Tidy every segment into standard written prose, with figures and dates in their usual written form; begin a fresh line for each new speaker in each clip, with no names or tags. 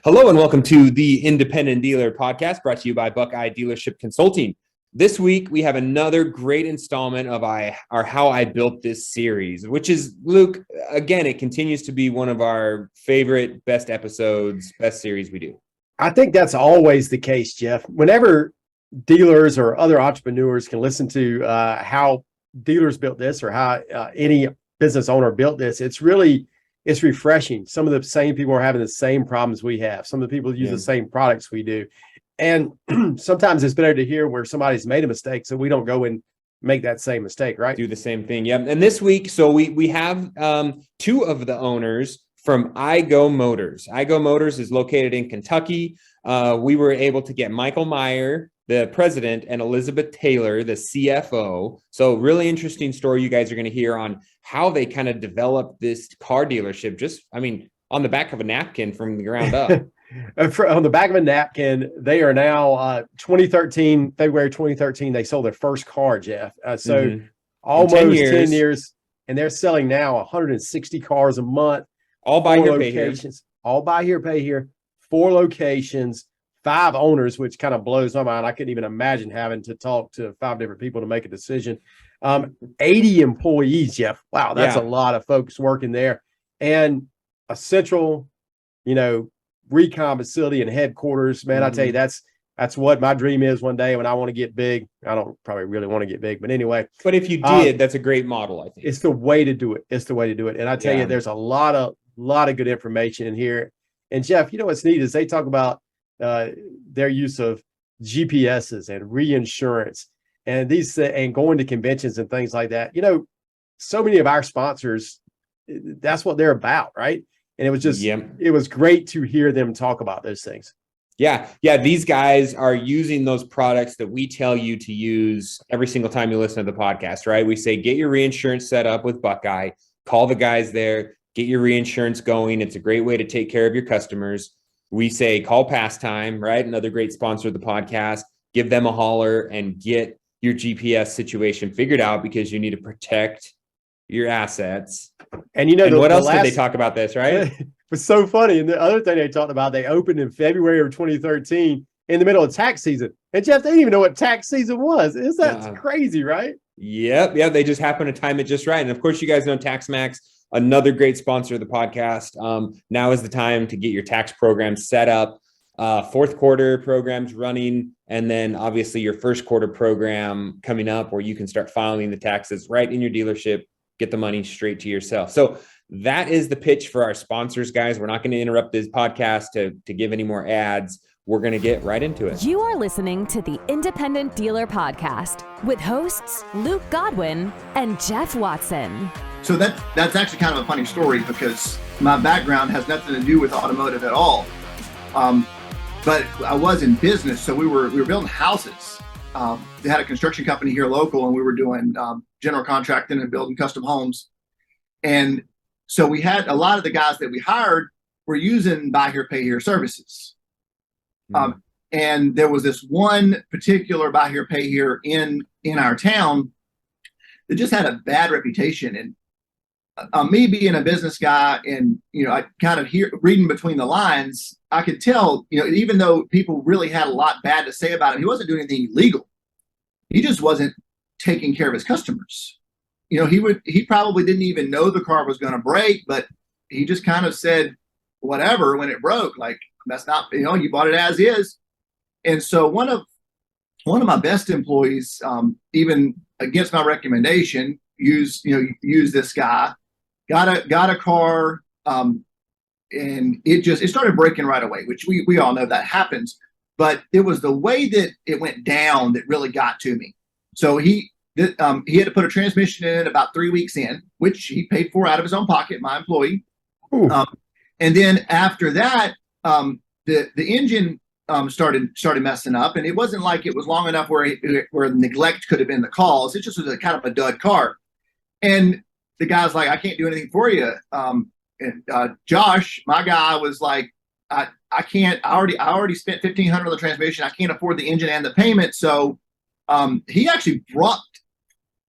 Hello and welcome to the Independent Dealer Podcast brought to you by Buckeye Dealership Consulting. This week, we have another great installment of How I Built This series, which is, Luke, again, it continues to be one of our favorite, best episodes, best series we do.
I think that's always the case, Jeff. Whenever dealers or other entrepreneurs can listen to how dealers built this or how any business owner built this, it's refreshing. Some of the same people are having the same problems we have. Some of the people use the same products we do. And sometimes it's better to hear where somebody's made a mistake so we don't go and make that same mistake, right?
Do the same thing. Yeah. And this week, so we have two of the owners from iGo Motors. iGo Motors is located in Kentucky. We were able to get Michael Meyer, the president, and Elizabeth Taylor, the CFO. So really interesting story you guys are going to hear on how they kind of developed this car dealership, on the back of a napkin from the ground up.
On the back of a napkin. They are now February 2013, they sold their first car, Jeff. Almost 10 years, and they're selling now 160 cars a month.
All buy here, pay here.
All buy here, pay here. 4 locations, 5 owners, which kind of blows my mind. I couldn't even imagine having to talk to 5 different people to make a decision. 80 employees, Jeff. Wow, that's a lot of folks working there. And a central, recon facility and headquarters. Man, I tell you, that's what my dream is one day when I want to get big. I don't probably really want to get big, but anyway.
But if you did, that's a great model, I think.
It's the way to do it. And I tell you, there's a lot of good information in here. And Jeff, what's neat is they talk about their use of GPSs and reinsurance and and going to conventions and things like that. So many of our sponsors, that's what they're about, right? And it was just, it was great to hear them talk about those things.
Yeah. These guys are using those products that we tell you to use every single time you listen to the podcast, right? We say, get your reinsurance set up with Buckeye, call the guys there, get your reinsurance going. It's a great way to take care of your customers. We say, call Passtime, right? Another great sponsor of the podcast, give them a holler and get your GPS situation figured out because you need to protect your assets. And what else did they talk about this, right?
It was so funny. And the other thing they talked about, they opened in February of 2013 in the middle of tax season. And Jeff, they didn't even know what tax season was. That's crazy, right?
Yep. They just happened to time it just right. And of course, you guys know TaxMax, another great sponsor of the podcast. Now is the time to get your tax program set up. Fourth quarter programs running, and then obviously your first quarter program coming up where you can start filing the taxes right in your dealership, get the money straight to yourself. So that is the pitch for our sponsors, guys. We're not going to interrupt this podcast to give any more ads. We're going to get right into it.
You are listening to the Independent Dealer Podcast with hosts Luke Godwin and Jeff Watson.
So that's actually kind of a funny story because my background has nothing to do with automotive at all. But I was in business, so we were building houses. They had a construction company here local, and we were doing general contracting and building custom homes. And so we had a lot of the guys that we hired were using buy here, pay here services. And there was this one particular buy here, pay here in our town that just had a bad reputation. And me being a business guy and, I kind of reading between the lines, I could tell, even though people really had a lot bad to say about him, he wasn't doing anything illegal. He just wasn't taking care of his customers. He probably didn't even know the car was going to break, but he just kind of said whatever when it broke, like that's not, you bought it as is. And so one of my best employees, even against my recommendation, use this guy, got a car, and it started breaking right away, which we all know that happens. But it was the way that it went down that really got to me. So he had to put a transmission in about 3 weeks in, which he paid for out of his own pocket, my employee. And then after that, the engine started messing up, and it wasn't like it was long enough where neglect could have been the cause. It just was a kind of a dud car. And the guy's like, I can't do anything for you. Josh, my guy, was like, I can't. I already spent $1,500 on the transmission. I can't afford the engine and the payment. So he actually brought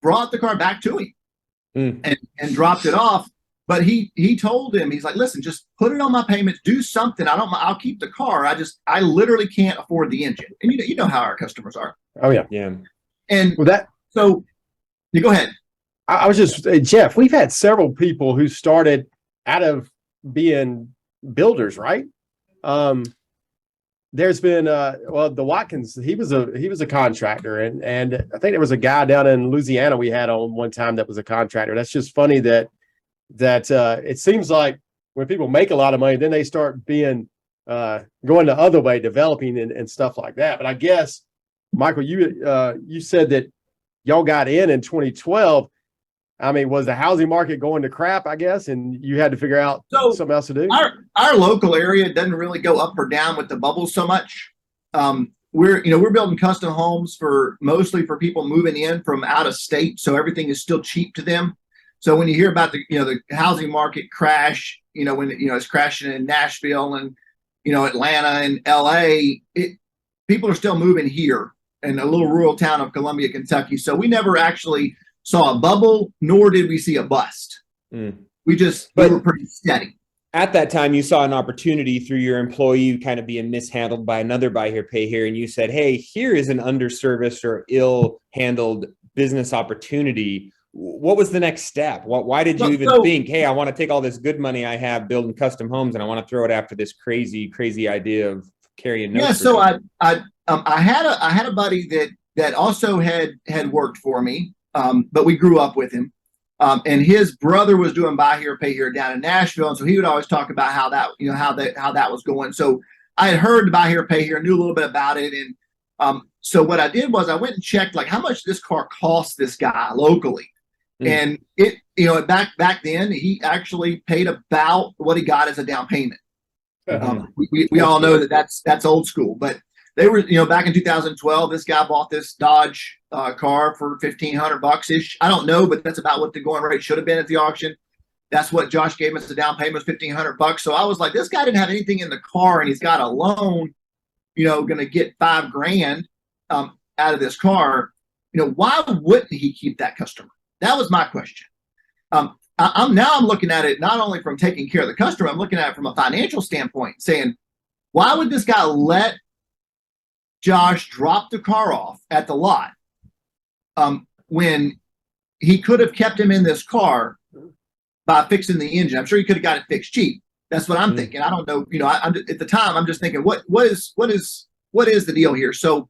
the car back to him and dropped it off. But he told him, he's like, listen, just put it on my payments, do something. I'll keep the car. I literally can't afford the engine. And you know how our customers are.
Oh yeah.
Yeah.
And
Well,
so you go ahead.
I was just, Jeff, we've had several people who started out of being builders, right? There's been the Watkins, he was a contractor, and I think there was a guy down in Louisiana we had on one time that was a contractor. That's just funny that it seems like when people make a lot of money, then they start being going the other way, developing and stuff like that. But I guess, Michael, you said that y'all got in 2012. I mean, was the housing market going to crap, I guess, and you had to figure out something else to do?
Our local area doesn't really go up or down with the bubbles so much. We're building custom homes mostly for people moving in from out of state, so everything is still cheap to them. So when you hear about the housing market crash, when it's crashing in Nashville and Atlanta and LA, people are still moving here in a little rural town of Columbia, Kentucky. So we never actually saw a bubble, nor did we see a bust. We were pretty steady.
At that time, you saw an opportunity through your employee kind of being mishandled by another buy here, pay here, and you said, hey, here is an underserviced or ill-handled business opportunity. What was the next step? Why did you think, hey, I want to take all this good money I have building custom homes and I want to throw it after this crazy idea of carrying notes?
Yeah, so I had a buddy that also had worked for me. But we grew up with him, and his brother was doing buy here, pay here down in Nashville, and so he would always talk about how that was going. So I had heard buy here, pay here, knew a little bit about it, and so what I did was I went and checked like how much this car cost this guy locally, and it back then he actually paid about what he got as a down payment. We all know that's old school, but they were, back in 2012, this guy bought this Dodge car for $1,500 ish. I don't know, but that's about what the going rate should have been at the auction. That's what Josh gave us. The down payment was $1,500. So I was like, this guy didn't have anything in the car, and he's got a loan, going to get $5,000 out of this car. Why wouldn't he keep that customer? That was my question. I'm looking at it not only from taking care of the customer, I'm looking at it from a financial standpoint, saying, why would this guy let Josh dropped the car off at the lot when he could have kept him in this car by fixing the engine? I'm sure he could have got it fixed cheap. That's what I'm thinking. I don't know. At the time, I'm just thinking, what is the deal here? So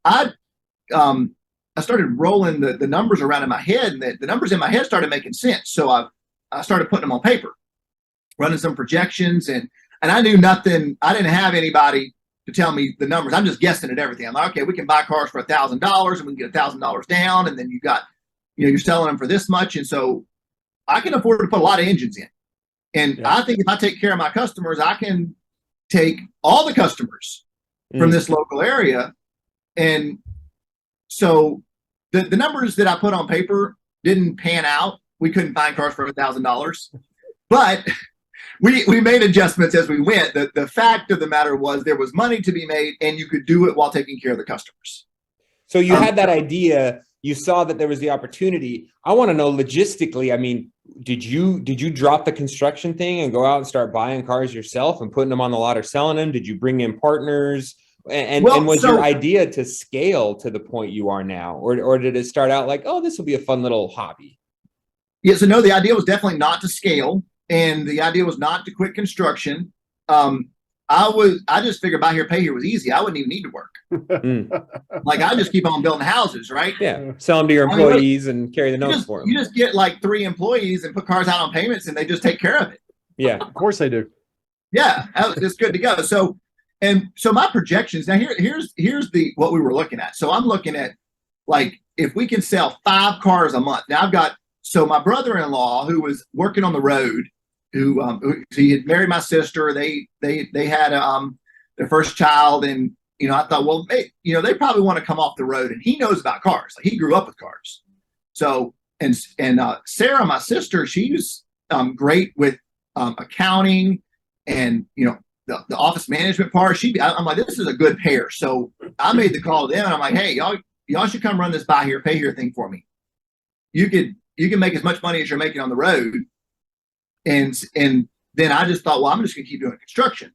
I started rolling the numbers around in my head, and the numbers in my head started making sense. So I started putting them on paper, running some projections, and I knew nothing. I didn't have anybody to tell me the numbers. I'm just guessing at everything. I'm like, okay, we can buy cars for $1,000 and we can get $1,000 down. And then you got, you're selling them for this much. And so I can afford to put a lot of engines in. And I think if I take care of my customers, I can take all the customers from this local area. And so the numbers that I put on paper didn't pan out. We couldn't find cars for $1,000, but we made adjustments as we went. The fact of the matter was there was money to be made, and you could do it while taking care of the customers.
So you had that idea. You saw that there was the opportunity. I want to know logistically. I mean, did you drop the construction thing and go out and start buying cars yourself and putting them on the lot or selling them? Did you bring in partners? And was your idea to scale to the point you are now, or did it start out like, oh, this will be a fun little hobby?
Yeah. So no, the idea was definitely not to scale. And the idea was not to quit construction. I just figured buy here, pay here was easy. I wouldn't even need to work. Like I just keep on building houses, right?
Yeah. Sell them to your employees and carry the notes for them.
You just get like 3 employees and put cars out on payments, and they just take care of it.
Yeah.
Of course they do.
Yeah. It's good to go. So my projections now here's what we were looking at. So I'm looking at like, if we can sell 5 cars a month. Now so my brother-in-law who was working on the road, who he had married my sister. They had their first child, and I thought, well, they probably want to come off the road, and he knows about cars. Like he grew up with cars. So and Sarah, my sister, she's great with accounting and the office management part. I'm like, this is a good pair. So I made the call to them, and I'm like, hey, y'all should come run this buy here, pay here thing for me. You can make as much money as you're making on the road. And then I just thought, well, I'm just going to keep doing construction.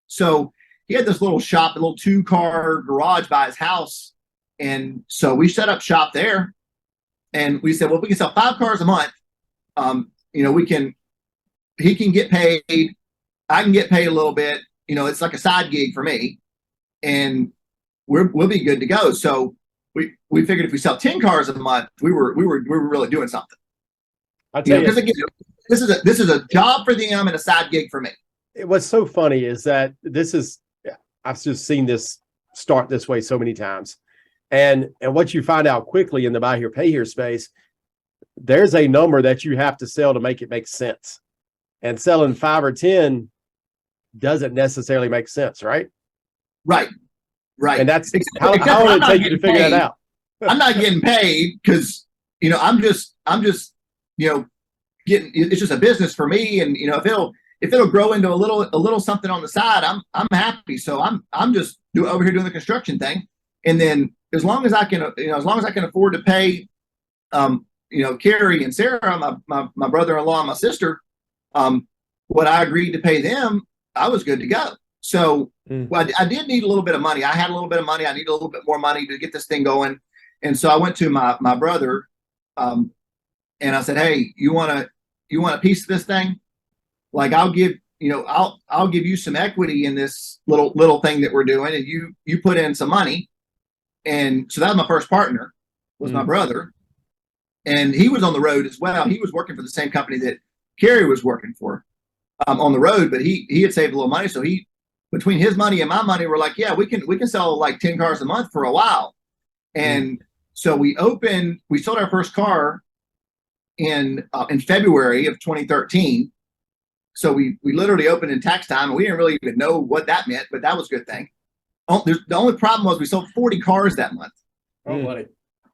So he had this little shop, a little 2-car garage by his house. And so we set up shop there, and we said, well, if we can sell 5 cars a month, he can get paid. I can get paid a little bit. It's like a side gig for me, and we'll be good to go. So we figured if we sell 10 cars a month, we were really doing something.
I tell you,
because again, this is a job for them and a side gig for me.
What's so funny is that I've just seen this start this way so many times. And what you find out quickly in the buy here, pay here space, there's a number that you have to sell to make it make sense. And selling 5 or 10 doesn't necessarily make sense, right?
Right.
And that's how long it take you to figure that out.
I'm not getting paid because, I'm just, getting, it's just a business for me. And, if it'll grow into a little something on the side, I'm happy. So I'm just over here doing the construction thing. And then as long as I can afford to pay, Carrie and Sarah, my brother-in-law and my sister, what I agreed to pay them, I was good to go. So I did need a little bit of money. I had a little bit of money. I needed a little bit more money to get this thing going. And so I went to my brother, and I said, hey, you want a piece of this thing? Like I'll give you some equity in this little thing that we're doing, and you put in some money. And so that was my first partner, was my brother. And he was on the road as well. He was working for the same company that Carrie was working for, on the road, but he had saved a little money. So between his money and my money, we're like, yeah, we can sell like 10 cars a month for a while. And so we sold our first car in February of 2013. So we literally opened in tax time, and we didn't really even know what that meant, but that was a good thing. The only problem was we sold 40 cars that month.
Oh, buddy.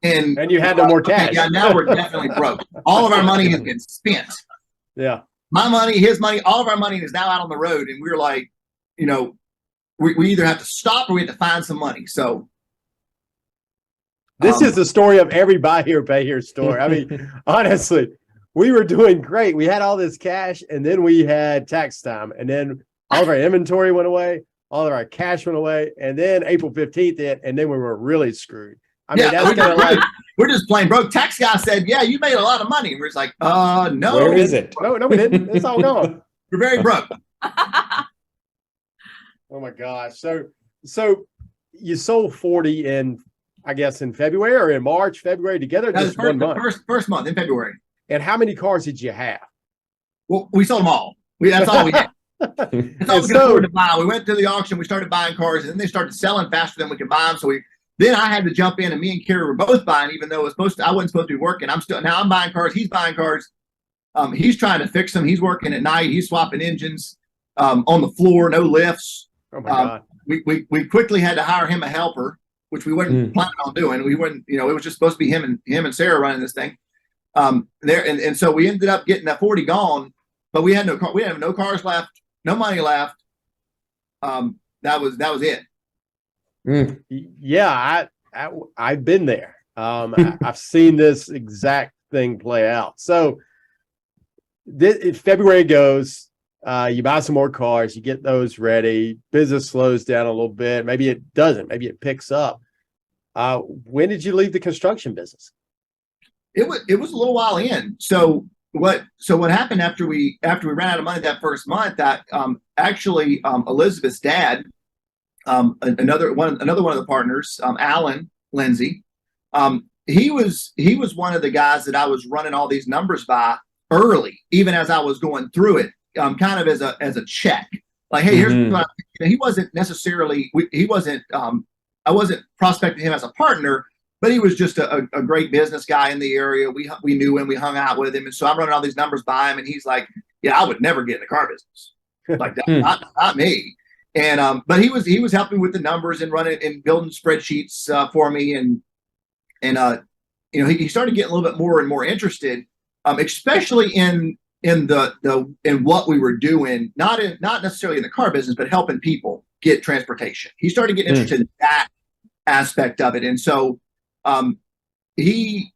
And
you had no more cash.
Yeah, now we're definitely broke. All of our money has been spent.
Yeah.
My money, his money, all of our money is now out on the road. And we're like, we either have to stop or we have to find some money. So
this is the story of every buy here, pay here story. I mean, honestly, we were doing great. We had all this cash, and then we had tax time, and then all of our inventory went away, all of our cash went away, and then April 15th hit, and then we were really screwed. I mean, that's kind of like,
we're just plain broke. Tax guy said, yeah, you made a lot of money. And we're just like, no.
Where is it?
No, we didn't. It's all gone.
We're very broke.
Oh my gosh. So you sold 40 in February or in March, February together? Just 1 month.
First month in February.
And how many cars did you have?
Well, we sold them all. That's all we had. That's all we could afford to buy. We went to the auction. We started buying cars, and then they started selling faster than we could buy them. So then I had to jump in, and me and Carrie were both buying, even though I wasn't supposed to be working. I'm buying cars. He's buying cars. He's trying to fix them. He's working at night. He's swapping engines on the floor, no lifts.
Oh my God.
We quickly had to hire him a helper, which we weren't planning on doing. We wouldn't, it was just supposed to be him and Sarah running this thing. And so we ended up getting that 40 gone, but we had no cars left, no money left. That was it.
Yeah, I've been there. I've seen this exact thing play out. So February goes, you buy some more cars, you get those ready, business slows down a little bit. Maybe it doesn't, maybe it picks up. When did you leave the construction business?
It was a little while in. So what happened after we ran out of money that first month, that actually Elizabeth's dad, another one of the partners, Alan Lindsay, he was one of the guys that I was running all these numbers by early, even as I was going through it, kind of as a check. Like, hey, here's what he wasn't necessarily. I wasn't prospecting him as a partner, but he was just a great business guy in the area. We knew him, we hung out with him, and so I'm running all these numbers by him, and he's like, "Yeah, I would never get in the car business like that, not me." And but he was helping with the numbers and running and building spreadsheets for me, and he started getting a little bit more and more interested, especially in what we were doing, not necessarily in the car business, but helping people get transportation. He started getting interested in that aspect of it, and so he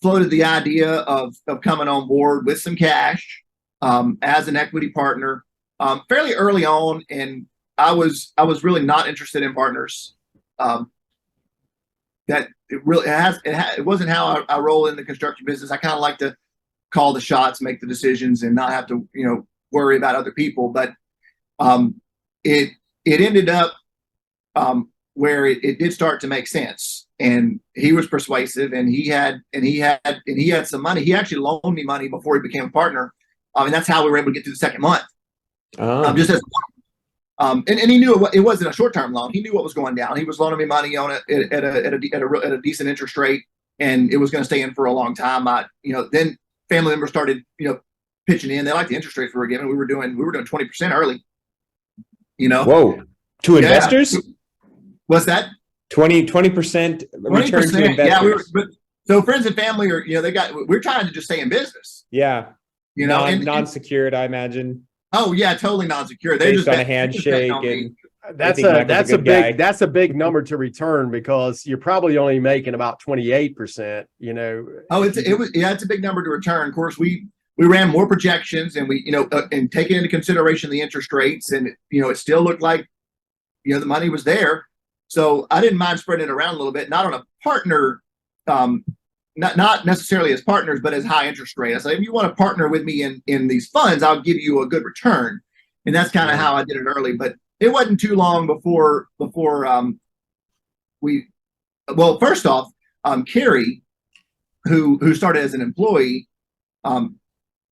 floated the idea of coming on board with some cash as an equity partner fairly early on, and I was really not interested in partners. That it wasn't how I roll in the construction business. I kind of like to call the shots, make the decisions, and not have to worry about other people. But it ended up where it did start to make sense, and he was persuasive, and he had some money. He actually loaned me money before he became a partner, and that's how we were able to get through the second month. Just as and he knew it wasn't a short-term loan. He knew what was going down. He was loaning me money on it at a decent interest rate, and it was going to stay in for a long time. Then family members started pitching in. They liked the interest rates we were given. We were doing 20% early.
Whoa, to investors?
What's that?
20% return to investors.
Yeah, so friends and family are we're trying to just stay in business.
Yeah, non-secured, I imagine.
Oh yeah, totally non-secure. They
based
just
on a handshake, and
that's a big number to return, because you're probably only making about 28%.
Oh, it's a big number to return. Of course, we ran more projections, and we and taking into consideration the interest rates, and it still looked like the money was there. So I didn't mind spreading it around a little bit, not on a partner. Not necessarily as partners, but as high interest rate. I said, if you want to partner with me in these funds, I'll give you a good return. And that's kind of how I did it early. But it wasn't too long before first off, Kerry, who started as an employee,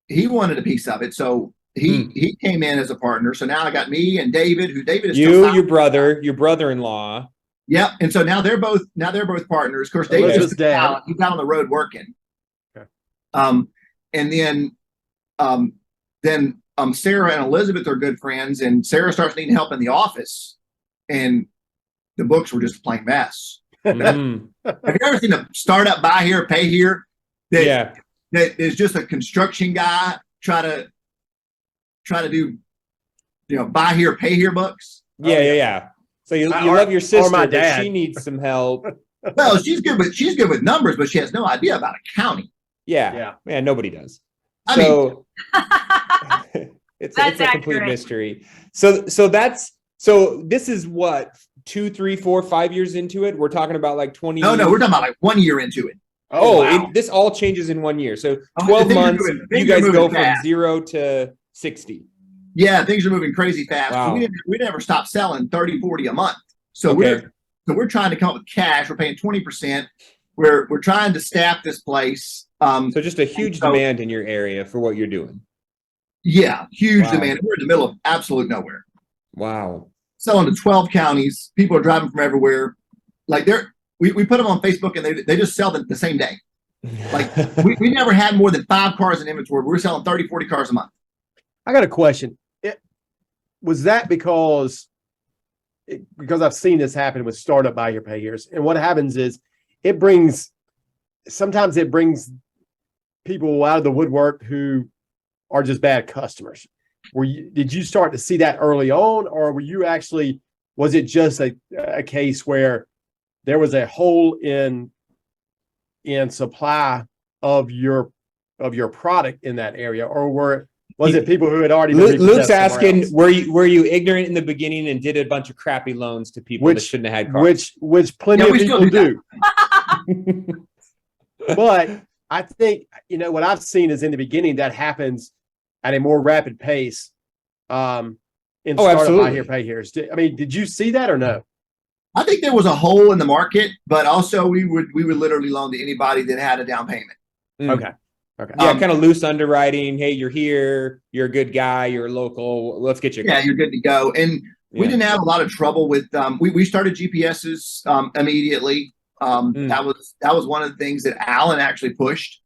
he wanted a piece of it. So he came in as a partner. So now I got me and David, David is
your brother-in-law.
Yep. And so now they're both partners. Of course, David's just dad. He's out on the road working.
Okay.
And then Sarah and Elizabeth are good friends, and Sarah starts needing help in the office, and the books were just a plain mess. Have you ever seen a startup buy here, pay here? That is just a construction guy try to do buy here, pay here books?
Yeah. So you love your sister, but she needs some help.
Well, she's good with numbers, but she has no idea about accounting.
Yeah. Nobody does.
It's
a complete mystery. So this is what, 2, 3, 4, 5 years into it. We're talking about like 20.
No, we're talking about like 1 year into it.
Wow. This all changes in 1 year. So 12 months, you guys go from 0 to 60.
Yeah, things are moving crazy fast.
Wow.
We never stopped selling 30, 40 a month. So we're trying to come up with cash. We're paying 20%. We're trying to staff this place.
So just a huge demand in your area for what you're doing.
Yeah, huge demand. We're in the middle of absolute nowhere.
Wow.
Selling to 12 counties. People are driving from everywhere. Like we put them on Facebook, and they just sell them the same day. Like we never had more than 5 cars in inventory. We're selling 30, 40 cars a month.
I got a question. Was that because I've seen this happen with startup buy here, pay here's, and what happens is sometimes it brings people out of the woodwork who are just bad customers. Did you start to see that early on, or was it just a case where there was a hole in supply of your product in that area, or was it people who had already been
Luke's asking, were you ignorant in the beginning and did a bunch of crappy loans to people that shouldn't have had cars?
Which plenty of people do. But I think, what I've seen is in the beginning that happens at a more rapid pace in startup buy here, pay here. Did you see that or no?
I think there was a hole in the market, but also we would literally loan to anybody that had a down payment.
Okay.
Yeah, kind of loose underwriting. Hey, you're here. You're a good guy. You're local. Let's get you.
Yeah, you're good to go. And we didn't have a lot of trouble with. We started GPSs immediately. That was one of the things that Alan actually pushed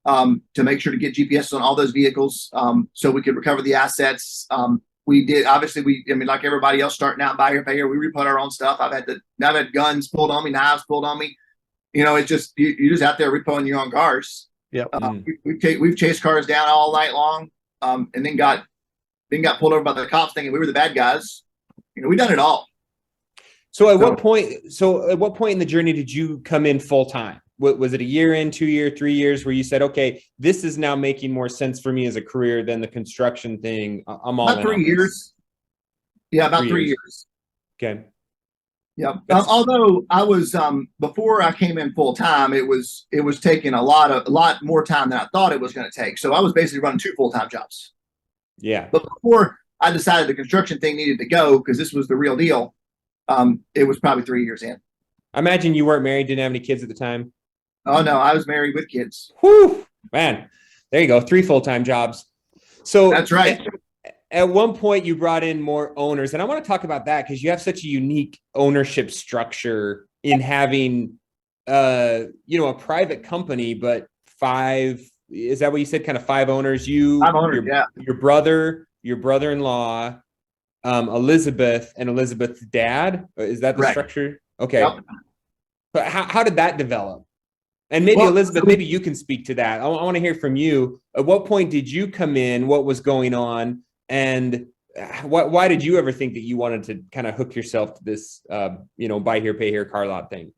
to make sure to get GPS on all those vehicles, so we could recover the assets. We did. Obviously, like everybody else starting out buy here, pay here, we reput our own stuff. I've had guns pulled on me, knives pulled on me. It's just you're just out there repoing your own cars.
Yeah,
we've chased cars down all night long, and then got pulled over by the cops thinking we were the bad guys. We've done it all.
So at what point in the journey did you come in full time? was it a year in, 2 year, 3 years where you said, okay, this is now making more sense for me as a career than the construction thing? I'm all
About
in
3
on this.
years. Yeah, about 3 years.
Okay.
Yeah. Although I was before I came in full time, it was taking a lot more time than I thought it was going to take. So I was basically running 2 full-time jobs.
Yeah.
But before I decided the construction thing needed to go because this was the real deal, it was probably 3 years in.
I imagine you weren't married, didn't have any kids at the time.
Oh no, I was married with kids.
Whew, man. There you go. 3 full-time jobs. So
that's right.
At one point you brought in more owners, and I want to talk about that because you have such a unique ownership structure in having a private company, but 5, is that what you said? Kind of 5 owners,
5 owners,
your brother, your brother-in-law, Elizabeth, and Elizabeth's dad. Is that the
Right.
structure? Okay.
Yep.
But how did that develop? And maybe Elizabeth, maybe you can speak to that. I want to hear from you. At what point did you come in? What was going on? And why did you ever think that you wanted to kind of hook yourself to this, buy here, pay here car lot thing?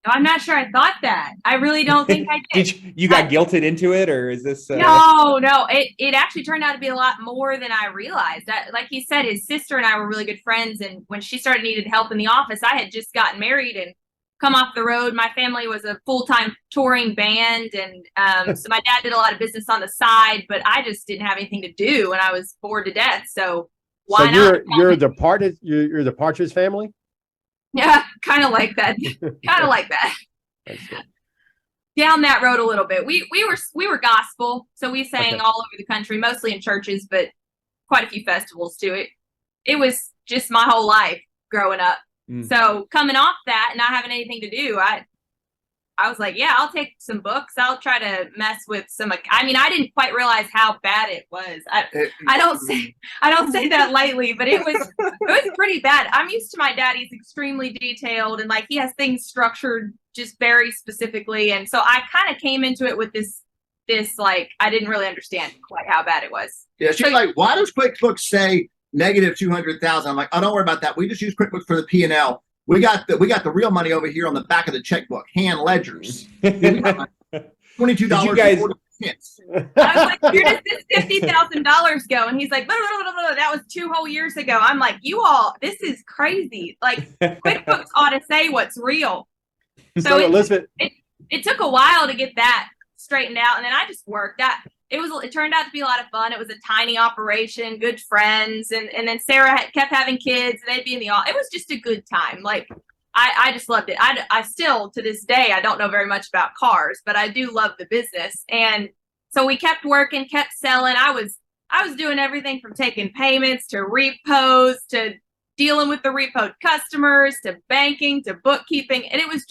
I'm not sure I thought that. I really don't think I did.
You got guilted into it, or is this?
No. It actually turned out to be a lot more than I realized. Like he said, his sister and I were really good friends. And when she started needing help in the office, I had just gotten married and come off the road. My family was a full-time touring band. And so my dad did a lot of business on the side, but I just didn't have anything to do and I was bored to death. So why not?
You're the Partridge Family?
Yeah, kind of like that. Down that road a little bit. We were gospel, so we sang all over the country, mostly in churches, but quite a few festivals too. It was just my whole life growing up. So coming off that and not having anything to do, I was like, yeah, I'll take some books. I'll try to mess with some. I mean, I didn't quite realize how bad it was. I don't say that lightly, but it was pretty bad. I'm used to my dad. He's extremely detailed and like he has things structured just very specifically. And so I kind of came into it with this like I didn't really understand quite how bad it was.
Yeah, she's like, why does QuickBooks say negative 200,000? I'm like, oh, don't worry about that. We just use QuickBooks for the P&L. We got the real money over here on the back of the checkbook, hand ledgers. $22.
You guys,
I was like, where does this $50,000 go? And he's like, blah, blah, blah, blah. That was 2 whole years ago. I'm like, you all, this is crazy. Like QuickBooks ought to say what's real. So
Elizabeth,
it took a while to get that straightened out, and then I just worked. It turned out to be a lot of fun. It was a tiny operation, good friends, and then Sarah kept having kids. And they'd be in the office. It was just a good time. Like I just loved it. I still to this day I don't know very much about cars, but I do love the business. And so we kept working, kept selling. I was doing everything from taking payments to repos to dealing with the repoed customers to banking to bookkeeping, and it was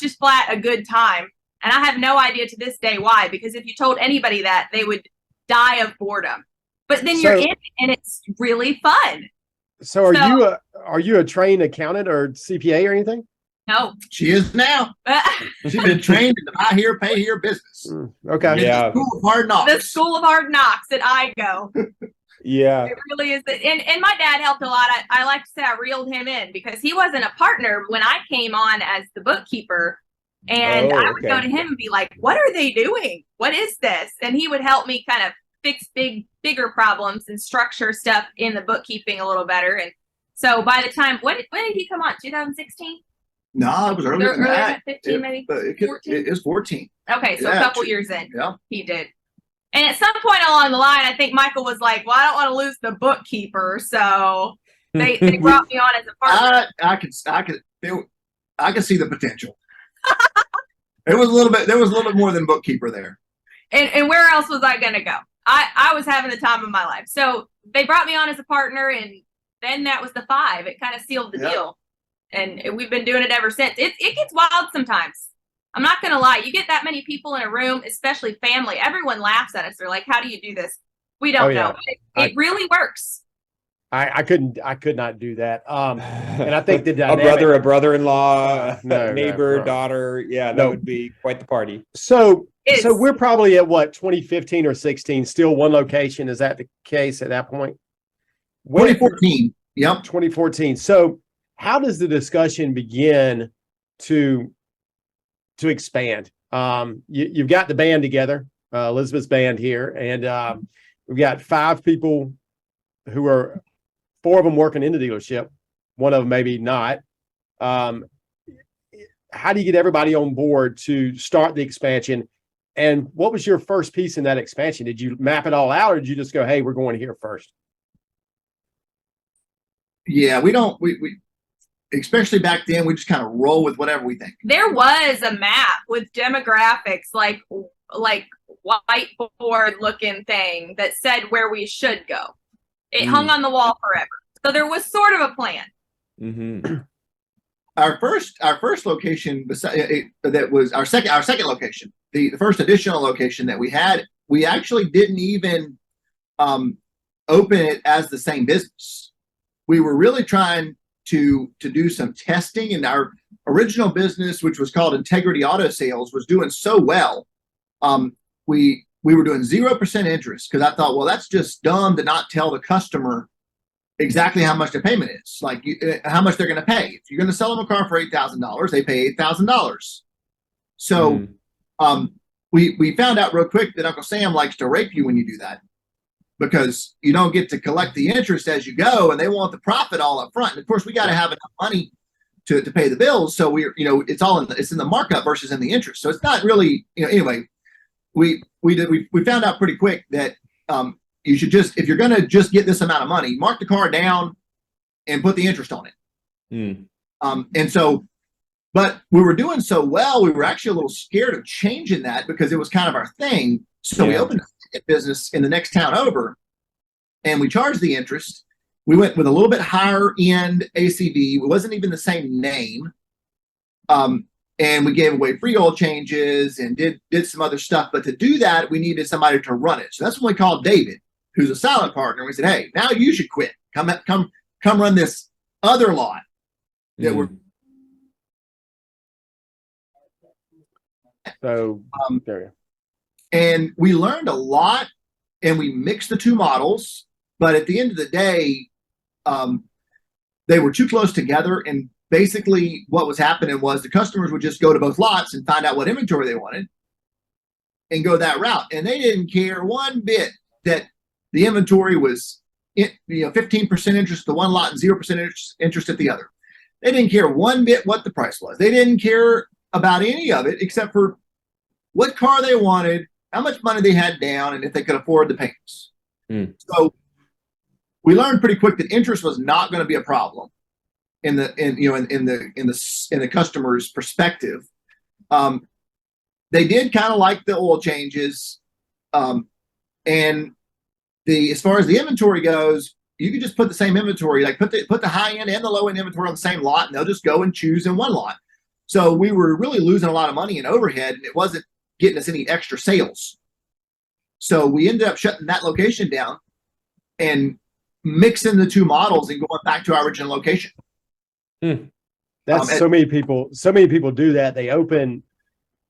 just flat a good time. And I have no idea to this day why, because if you told anybody that, they would die of boredom. But then you're in it and it's really fun.
So are you a trained accountant or CPA or anything?
No.
She is now. She's been trained in the buy here, pay here business.
Okay.
Yeah.
The School of Hard Knocks.
The School of Hard Knocks at iGo.
Yeah.
It really is. And my dad helped a lot. I like to say I reeled him in because he wasn't a partner when I came on as the bookkeeper. And I would go to him and be like, what are they doing? What is this? And he would help me kind of fix bigger problems and structure stuff in the bookkeeping a little better. And so by the time, when did he come on? 2016?
No, it was earlier than that.
15 maybe?
14? It was 14.
Okay, so a couple years in.
Yeah.
He did. And at some point along the line, I think Michael was like, well, I don't want to lose the bookkeeper. So they brought me on as a partner.
I could see the potential. There was a little bit more than bookkeeper there.
And where else was I going to go? I was having the time of my life. So they brought me on as a partner, and then that was the 5. It kind of sealed the deal. And we've been doing it ever since. It gets wild sometimes. I'm not going to lie. You get that many people in a room, especially family. Everyone laughs at us. They're like, how do you do this? We don't know. It really works.
I could not do that. And I think the dynamic,
a brother-in-law, neighbor, daughter. Yeah, that would be quite the party.
So we're probably at what, 2015 or 16, still one location. Is that the case at that point?
2014. Yep.
2014. So how does the discussion begin to to expand. You've got the band together, Elizabeth's band here, and we've got 5 people who are 4 of them working in the dealership, 1 of them maybe not. How do you get everybody on board to start the expansion? And what was your first piece in that expansion? Did you map it all out, or did you just go, hey, we're going here first?
Yeah, we especially back then, we just kind of roll with whatever we think.
There was a map with demographics, like whiteboard looking thing that said where we should go. It hung on the wall forever. So there was sort of a plan.
Mm-hmm.
Our first location that was our second location, the first additional location that we had, we actually didn't even open it as the same business. We were really trying to do some testing, and our original business, which was called Integrity Auto Sales, was doing so well. We were doing 0% interest, because I thought, well, that's just dumb to not tell the customer exactly how much the payment is, like how much they're going to pay. If you're going to sell them a car for $8,000, they pay $8,000. So we found out real quick that Uncle Sam likes to rape you when you do that, because you don't get to collect the interest as you go, and they want the profit all up front. And of course, we got to have enough money to pay the bills. So it's in the markup versus in the interest. So it's not really, anyway, we found out pretty quick that you should just, if you're going to just get this amount of money, mark the car down and put the interest on it. And so, but we were doing so well, we were actually a little scared of changing that, because it was kind of our thing. So we opened a business in the next town over, and we charged the interest. We went with a little bit higher end ACV. It wasn't even the same name. And we gave away free oil changes and did some other stuff. But to do that, we needed somebody to run it. So that's when we called David, who's a silent partner. We said, hey, now you should quit. Come run this other lot that we're.
So there you go.
And we learned a lot, and we mixed the 2 models. But at the end of the day, they were too close together. And basically what was happening was the customers would just go to both lots and find out what inventory they wanted and go that route. And they didn't care one bit that the inventory was 15% interest to one lot and 0% interest at the other. They didn't care one bit what the price was. They didn't care about any of it except for what car they wanted, how much money they had down, and if they could afford the payments. So we learned pretty quick that interest was not going to be a problem in the customer's perspective. They did kind of like the oil changes, and as far as the inventory goes, you can just put the same inventory, like put the high end and the low end inventory on the same lot, and they'll just go and choose in one lot. So we were really losing a lot of money in overhead, and it wasn't getting us any extra sales. So we ended up shutting that location down and mixing the 2 models and going back to our original location.
That's so many people do that. They open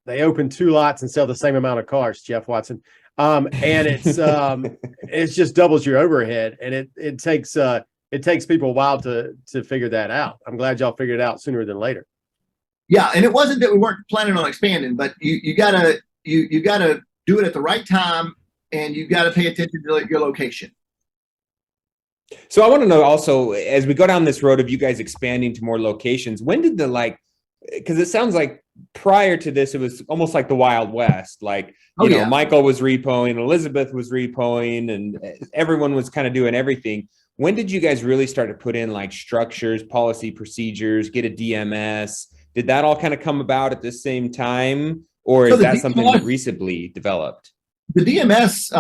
2 lots and sell the same amount of cars, Jeff Watson. And it just doubles your overhead, and it takes people a while to figure that out. I'm glad y'all figured it out sooner than later.
Yeah, and it wasn't that we weren't planning on expanding, but you gotta do it at the right time, and you gotta pay attention to your location.
So I want to know also, as we go down this road of you guys expanding to more locations, when did because it sounds like prior to this, it was almost like the Wild West. Like, Michael was repoing, Elizabeth was repoing, and everyone was kind of doing everything. When did you guys really start to put in like structures, policy, procedures, get a DMS? Did that all kind of come about at the same time, or is that something that recently developed?
The DMS,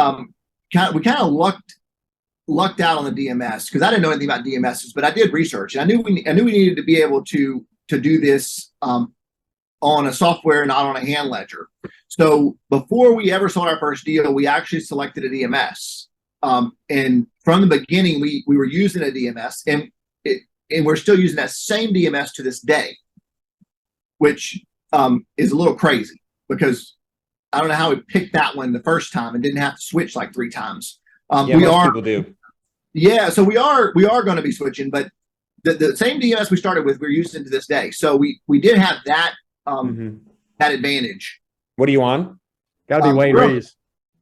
we kind of lucked out on the DMS, because I didn't know anything about DMSs, but I did research, and I knew we needed to be able to do this on a software, not on a hand ledger. So before we ever sold our first deal, we actually selected a DMS, and from the beginning, we were using a DMS, and we're still using that same DMS to this day, which is a little crazy, because I don't know how we picked that one the first time and didn't have to switch like 3 times.
People do.
Yeah, so we are going to be switching, but the same DMS we started with, we're using to this day. So we did have that that advantage.
What are you on?
Got to be Wayne
Really?
Reeves.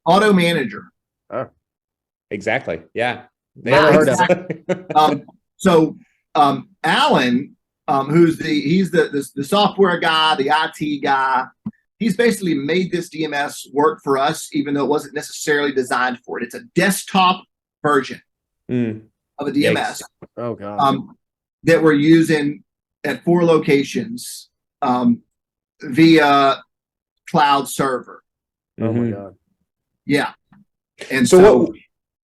Auto Manager.
Oh,
Exactly. Yeah.
never heard of it.
Alan, he's the software guy, the IT guy. He's basically made this DMS work for us, even though it wasn't necessarily designed for it. It's a desktop version of a DMS.
Yikes.
Oh God.
That we're using at 4 locations via cloud server.
Oh my God.
Yeah. And
So what,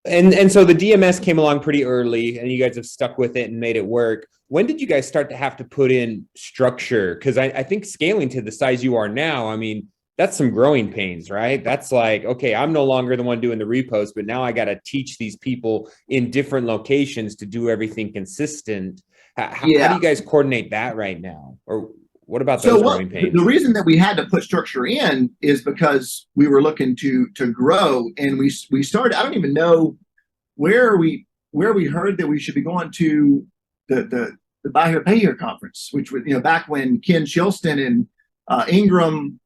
and so the DMS came along pretty early and you guys have stuck with it and made it work. When did you guys start to have to put in structure? Because I think scaling to the size you are now, I mean, that's some growing pains, right? That's like, okay, I'm no longer the one doing the repost, but now I got to teach these people in different locations to do everything consistent. How do you guys coordinate that right now? Or what about those growing pains?
The reason that we had to put structure in is because we were looking to grow, and we started. I don't even know where we heard that we should be going to the Buy Here Pay Here conference, which was back when Ken Shilston and Ingram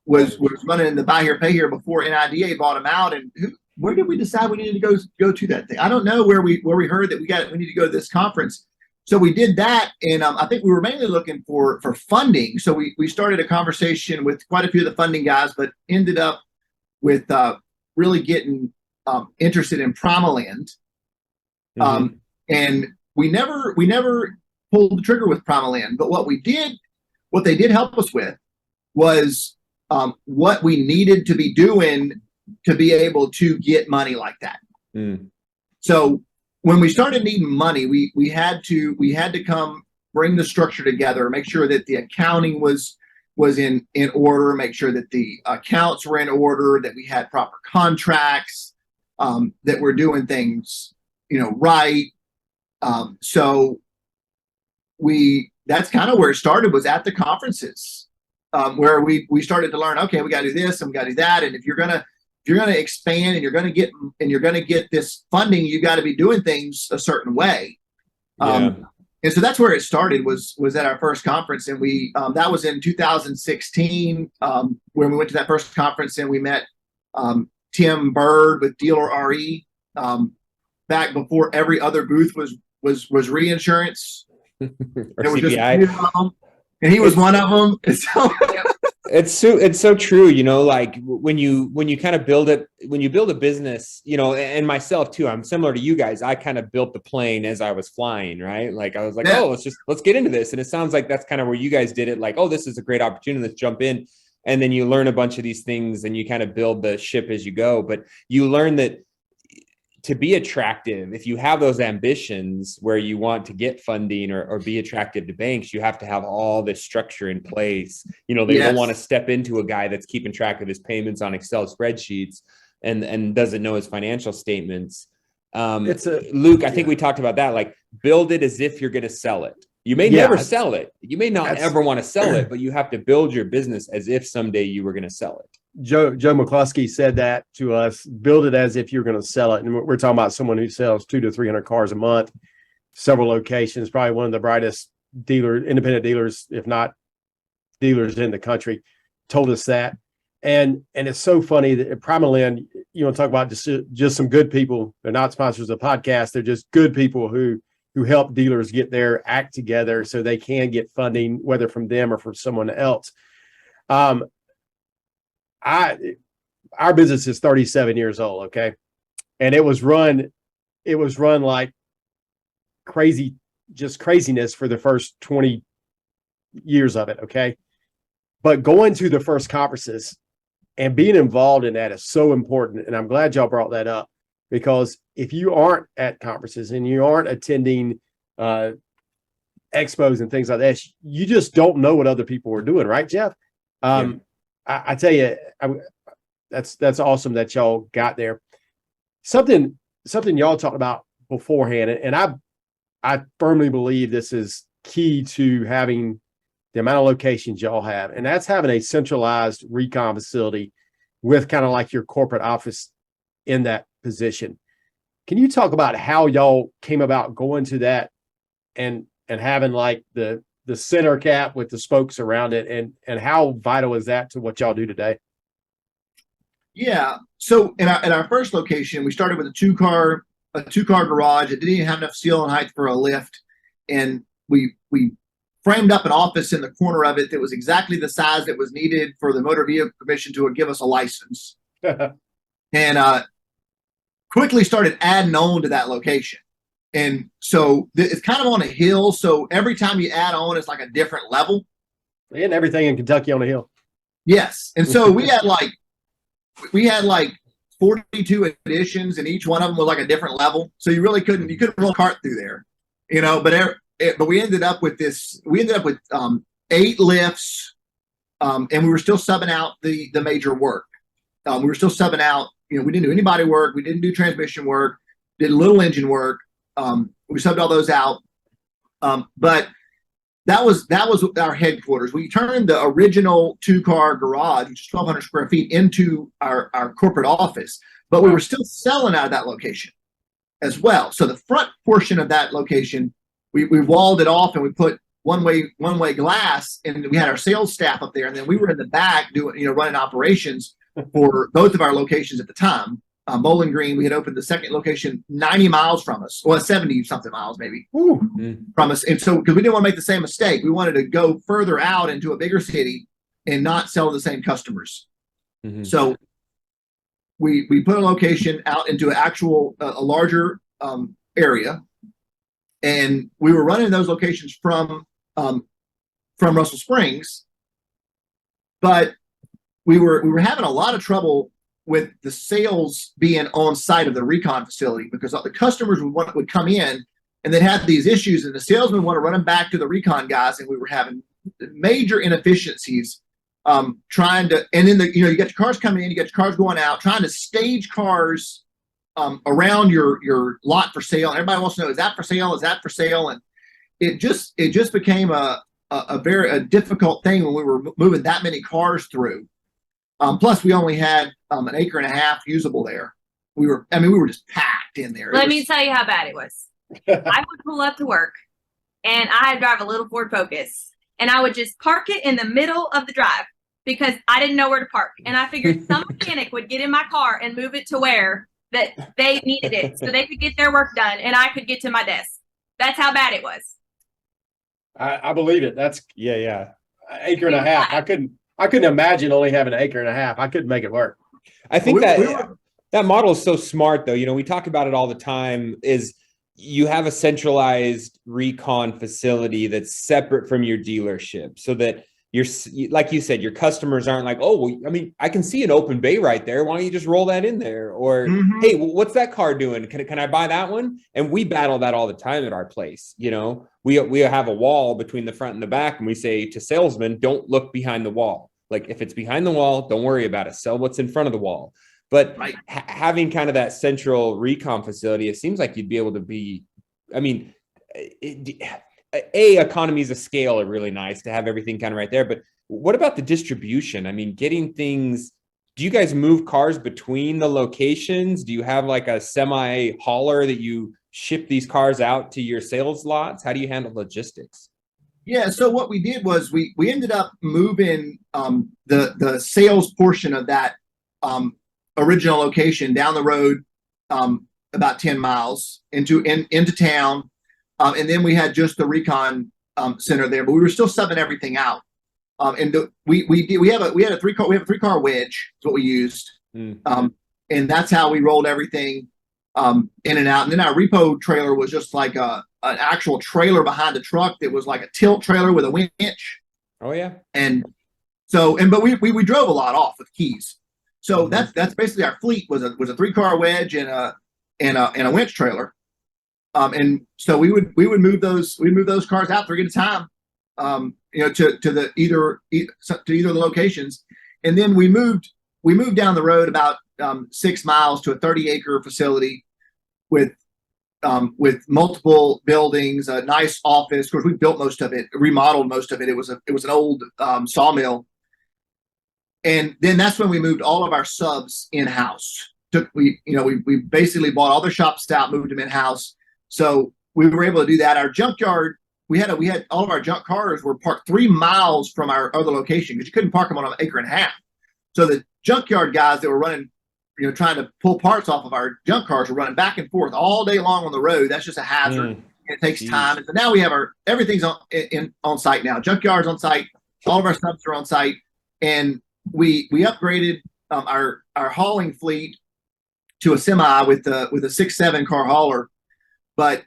was running the Buy Here Pay Here before NIDA bought them out. And where did we decide we needed to go to that thing? I don't know where we heard that we need to go to this conference. So we did that, and I think we were mainly looking for funding. So we started a conversation with quite a few of the funding guys, but ended up with really getting interested in Primaland. And we never pulled the trigger with Primaland. But what they did help us with was what we needed to be doing to be able to get money like that. So when we started needing money, we had to come bring the structure together, make sure that the accounting was in order, make sure that the accounts were in order, that we had proper contracts, that we're doing things right. So that's kind of where it started, was at the conferences, where we started to learn, okay, we got to do this and we got to do that. And if you're going to expand and you're going to get this funding, you got to be doing things a certain way. And so that's where it started, was at our first conference. And we, that was in 2016, when we went to that first conference, and we met, Tim Bird with Dealer RE, back before every other booth was reinsurance.
Or
there was
CPI.
just and he was one of them. So
It's so true, like when you kind of build it, when you build a business, and myself too, I'm similar to you guys. I kind of built the plane as I was flying, right? Like I was like, oh, let's get into this. And it sounds like that's kind of where you guys did it. Like, oh, this is a great opportunity. Let's jump in. And then you learn a bunch of these things and you kind of build the ship as you go. But you learn that to be attractive, if you have those ambitions where you want to get funding or be attractive to banks, you have to have all this structure in place. They don't want to step into a guy that's keeping track of his payments on Excel spreadsheets and doesn't know his financial statements. Luke, I think we talked about that. Like, build it as if you're going to sell it. You may never sell it. You may not ever want to sell it, but you have to build your business as if someday you were going to sell it.
Joe McCluskey said that to us, build it as if you're going to sell it. And we're talking about someone who sells 200 to 300 cars a month, several locations, probably one of the brightest independent dealers, if not dealers in the country, told us that. And it's so funny that at Primaland, you want to talk about just some good people. They're not sponsors of the podcast. They're just good people who help dealers get their act together so they can get funding, whether from them or from someone else. Our business is 37 years old, okay? And it was run like crazy, just craziness for the first 20 years of it, okay? But going to the first conferences and being involved in that is so important. And I'm glad y'all brought that up, because if you aren't at conferences and you aren't attending expos and things like that, you just don't know what other people are doing, right, Jeff? I tell you, that's awesome that y'all got there. Something y'all talked about beforehand, and I firmly believe this is key to having the amount of locations y'all have, and that's having a centralized recon facility with kind of like your corporate office in that position. Can you talk about how y'all came about going to that and having like the the center cap with the spokes around it, and how vital is that to what y'all do today?
Yeah. So at our first location, we started with a two-car garage. It didn't even have enough ceiling height for a lift, and we framed up an office in the corner of it that was exactly the size that was needed for the Motor Vehicle Commission to give us a license. And quickly started adding on to that location. And so it's kind of on a hill. So every time you add on, it's like a different level.
And everything in Kentucky on a hill.
Yes. And so we had like 42 additions, and each one of them was like a different level. So you couldn't roll a cart through there, but we ended up with 8 lifts. And we were still subbing out the major work. We were still subbing out, we didn't do any body work. We didn't do transmission work, did a little engine work. We subbed all those out. But that was our headquarters. We turned the original 2-car garage, which is 1,200 square feet, into our corporate office, but we were still selling out of that location as well. So the front portion of that location, we walled it off and we put one-way glass, and we had our sales staff up there. And then we were in the back doing, running operations for both of our locations at the time. Bowling Green, we had opened the second location 90 miles from us, well, 70 something miles maybe from us. And so, because we didn't want to make the same mistake, we wanted to go further out into a bigger city and not sell to the same customers. Mm-hmm. So we put a location out into a larger area, and we were running those locations from Russell Springs, but we were having a lot of trouble with the sales being on site of the recon facility, because the customers would come in and they'd have these issues, and the salesmen want to run them back to the recon guys, and we were having major inefficiencies trying to. And then you get your cars coming in, you get your cars going out, trying to stage cars around your lot for sale. And everybody wants to know, is that for sale? Is that for sale? And it just became a very difficult thing when we were moving that many cars through. Plus, we only had an acre and a half usable there. We were just packed in there.
Let me tell you how bad it was. I would pull up to work, and I drive a little Ford Focus, and I would just park it in the middle of the drive because I didn't know where to park. And I figured some mechanic would get in my car and move it to where that they needed it so they could get their work done and I could get to my desk. That's how bad it was.
I believe it. That's yeah. Acre and a half. I couldn't imagine only having an acre and a half. I couldn't make it work.
I think that model is so smart, though. We talk about it all the time, is you have a centralized recon facility that's separate from your dealership, so that like you said, your customers aren't like, oh, well, I can see an open bay right there. Why don't you just roll that in there? Or, hey, what's that car doing? Can I buy that one? And we battle that all the time at our place. We have a wall between the front and the back, and we say to salesmen, don't look behind the wall. Like, if it's behind the wall, don't worry about it. Sell what's in front of the wall. But having kind of that central recon facility, it seems like you'd be able to be, economies of scale are really nice to have everything kind of right there. But what about the distribution? Getting things, do you guys move cars between the locations? Do you have like a semi hauler that you ship these cars out to your sales lots? How do you handle logistics?
Yeah, so what we did was we ended up moving the sales portion of that original location down the road about 10 miles into town. And then we had just the recon center there, but we were still subbing everything out. We have a 3-car wedge is what we used. And that's how we rolled everything in and out. And then our repo trailer was just like an actual trailer behind the truck that was like a tilt trailer with a winch.
Oh yeah.
But we drove a lot off with keys. So that's basically our fleet was a 3-car wedge and a winch trailer. And so we would move those cars out 3 at a time, to either of the locations. And then we moved down the road about 6 miles to a 30-acre facility with multiple buildings, a nice office. Of course, we built most of it, remodeled most of it. It was an old sawmill. And then that's when we moved all of our subs in-house. We basically bought all their shops out, moved them in-house. So we were able to do that. Our junkyard we had all of our junk cars were parked 3 miles from our other location because you couldn't park them on an acre and a half. So the junkyard guys that were running, trying to pull parts off of our junk cars were running back and forth all day long on the road. That's just a hazard. It takes time. And so now we have everything's on site now. Junkyard's on site. All of our subs are on site, and we upgraded our hauling fleet to a semi with a 6-7 car hauler, but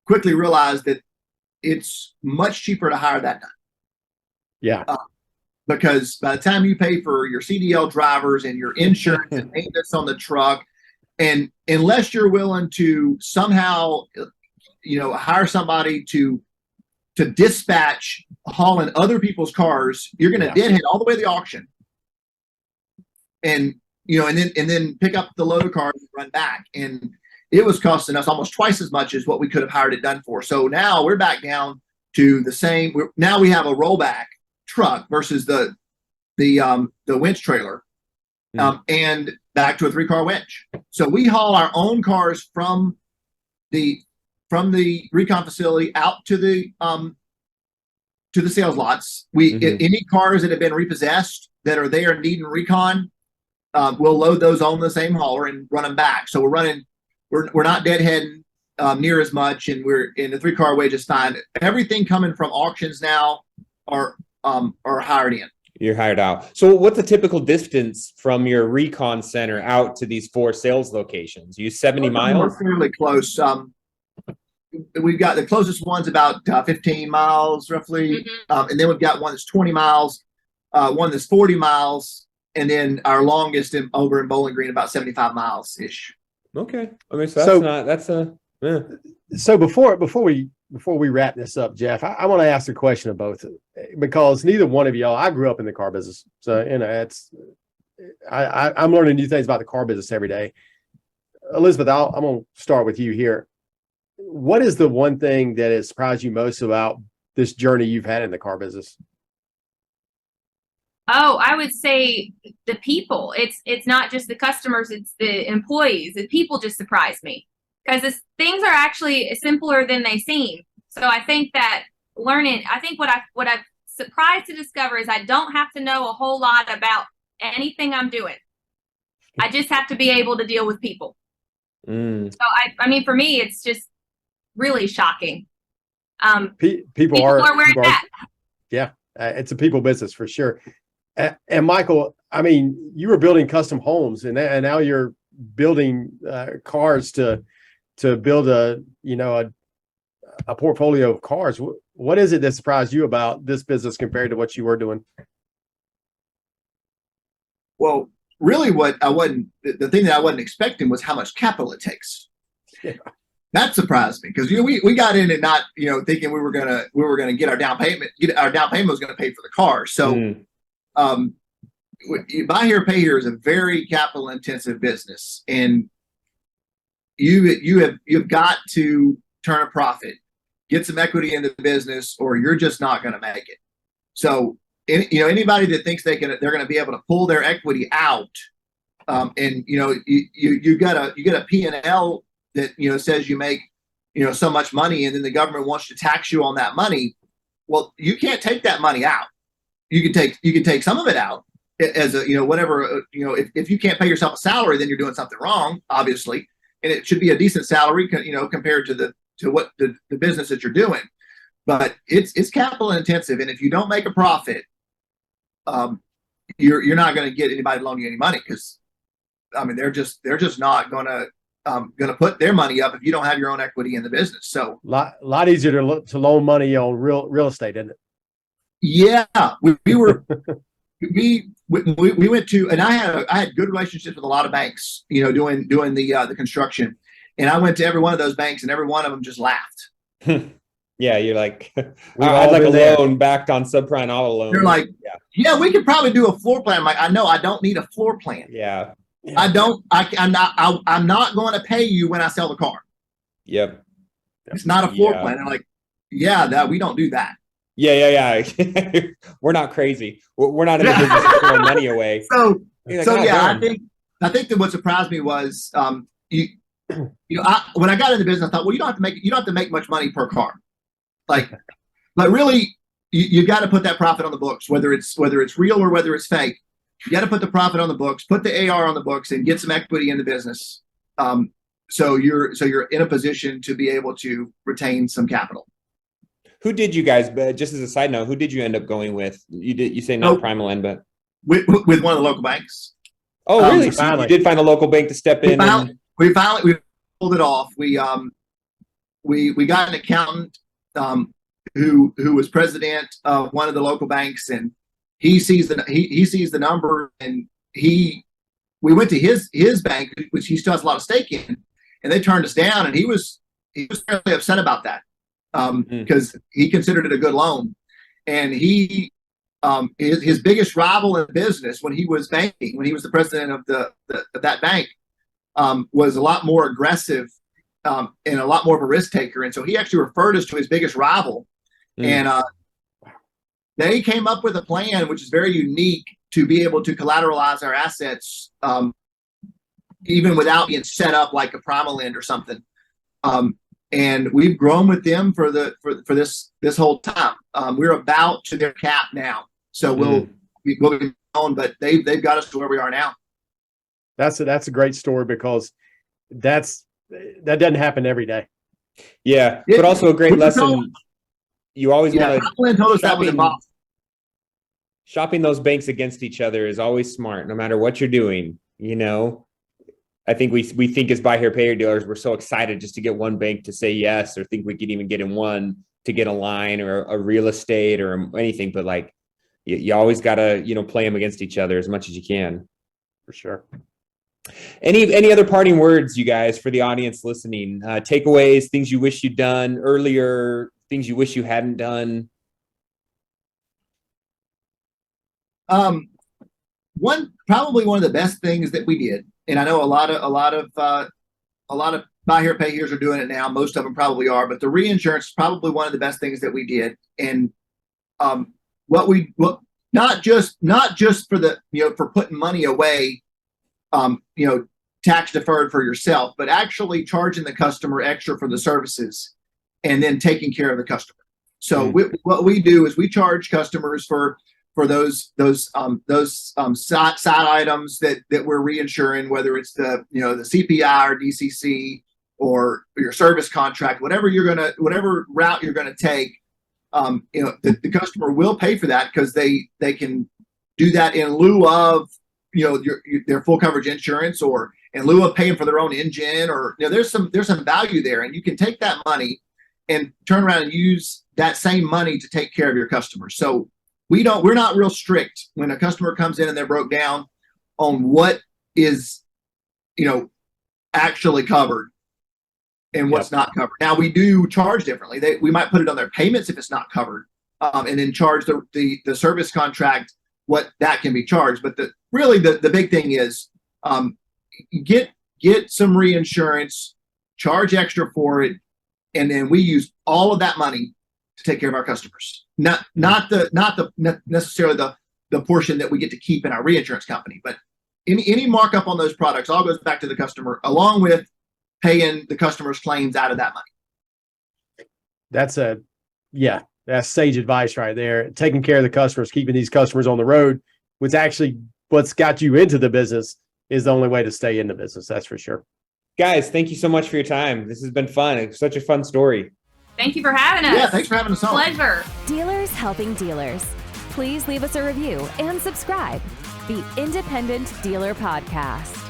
quickly realized that it's much cheaper to hire that done.
Yeah.
Because by the time you pay for your CDL drivers and your insurance and maintenance on the truck, and unless you're willing to somehow, hire somebody to dispatch hauling other people's cars, you're going to deadhead all the way to the auction, and then pick up the load of cars and run back. And it was costing us almost twice as much as what we could have hired it done for. So now we're back down to the same. Now we have a rollback truck versus the winch trailer, and back to a 3-car winch. So we haul our own cars from the recon facility out to the sales lots. Any cars that have been repossessed that are there needing recon, we'll load those on the same hauler and run them back. So we're not deadheading near as much, and we're in the 3-car way just fine. Everything coming from auctions now are hired in.
You're hired out. So what's the typical distance from your recon center out to these 4 sales locations? You 70 miles?
We're fairly close. We've got the closest one's about 15 miles roughly. And then we've got one that's 20 miles, one that's 40 miles, and then our longest over in Bowling Green, about 75 miles ish.
Okay. I mean,
So before we wrap this up, Jeff, I want to ask a question of both, because neither one of y'all, I grew up in the car business. So, I'm learning new things about the car business every day. Elizabeth, I'm going to start with you here. What is the one thing that has surprised you most about this journey you've had in the car business?
Oh, I would say the people. It's not just the customers, it's the employees. The people just surprise me, because things are actually simpler than they seem. So I think that what I've surprised to discover is I don't have to know a whole lot about anything I'm doing. I just have to be able to deal with people. So I mean, for me, it's just really shocking.
People are
where it's at.
Yeah, it's a people business for sure. And Michael, I mean, you were building custom homes, and now you're building cars to build a portfolio of cars. What is it that surprised you about this business compared to what you were doing?
Well, really, the thing that I wasn't expecting was how much capital it takes. Yeah. That surprised me, because we got in and not thinking we were gonna get our down payment. Our down payment was going to pay for the car. So, buy here, pay here is a very capital intensive business, and you've got to turn a profit, get some equity in the business, or you're just not going to make it. So, anybody that thinks they're going to be able to pull their equity out, and you got a P&L that says you make so much money, and then the government wants to tax you on that money. Well, you can't take that money out. You can take some of it out as whatever. If you can't pay yourself a salary, then you're doing something wrong, obviously, and it should be a decent salary, compared to what the business that you're doing. But it's capital intensive, and if you don't make a profit, you're not going to get anybody to loan you any money, because they're just not going to put their money up if you don't have your own equity in the business. So
lot easier to loan money on real estate, isn't it?
Yeah, we went to, and I had good relationships with a lot of banks, doing the construction, and I went to every one of those banks, and every one of them just laughed.
Yeah, you're like, I'd like a loan backed on subprime auto loan.
They're like, yeah, we could probably do a floor plan. I'm like, I know, I don't need a floor plan.
Yeah.
I'm not going to pay you when I sell the car.
Yep.
It's not a floor plan. I'm like, we don't do that.
Yeah. We're not crazy. We're not in the business of throwing money away.
I think that what surprised me was, when I got in the business, I thought, well, you don't have to make much money per car. Like, but really, you got to put that profit on the books, whether it's real or whether it's fake. You got to put the profit on the books, put the AR on the books, and get some equity in the business. So you're in a position to be able to retain some capital.
Who did you guys, just as a side note, who did you end up going with? You say not Primal End, but
with one of the local banks.
Oh, really? So you did find a local bank to step in.
We pulled it off. We got an accountant who was president of one of the local banks, and he sees the number, and we went to his bank, which he still has a lot of stake in, and they turned us down, and he was fairly upset about that because he considered it a good loan, and his biggest rival in business when he was banking, when he was the president of that bank, was a lot more aggressive and a lot more of a risk taker, and so he actually referred us to his biggest rival, and they came up with a plan which is very unique to be able to collateralize our assets, even without being set up like a Primal End or something. And we've grown with them for this whole time. We're about to their cap now, so we'll be on, but they've got us to where we are now.
That's a great story because that doesn't happen every day.
Yeah, but also a great lesson. You always want
to. Told us that was involved.
Shopping those banks against each other is always smart, no matter what you're doing. I think we think as buy here, pay here dealers, we're so excited just to get one bank to say yes, or think we could even get in one to get a line or a real estate or anything. But like, you always got to, play them against each other as much as you can.
For sure.
Any other parting words, you guys, for the audience listening? Takeaways, things you wish you'd done earlier, things you wish you hadn't done?
Probably one of the best things that we did, and I know a lot of buy here, pay here's are doing it now. Most of them probably are, but the reinsurance is probably one of the best things that we did. And not just for the for putting money away, tax deferred for yourself, but actually charging the customer extra for the services and then taking care of the customer. So what we do is we charge customers for those side items that we're reinsuring, whether it's the CPI or DCC or your service contract, whatever route you're gonna take. The customer will pay for that because they can do that in lieu of their full coverage insurance, or in lieu of paying for their own engine, or there's some value there, and you can take that money and turn around and use that same money to take care of your customers. So we're not real strict when a customer comes in and they're broke down on what is actually covered and what's not covered. Now we do charge differently. We might put it on their payments if it's not covered, and then charge the service contract what that can be charged. But the big thing is get some reinsurance, charge extra for it, and then we use all of that money to take care of our customers. Not necessarily the portion that we get to keep in our reinsurance company, but any markup on those products all goes back to the customer, along with paying the customer's claims out of that money.
That's sage advice right there. Taking care of the customers, keeping these customers on the road, which actually what's got you into the business, is the only way to stay in the business. That's for sure.
Guys, thank you so much for your time. This has been fun. It's such a fun story.
Thank you for having us.
Yeah, thanks for having us on.
Pleasure.
Dealers helping dealers. Please leave us a review and subscribe. The Independent Dealer Podcast.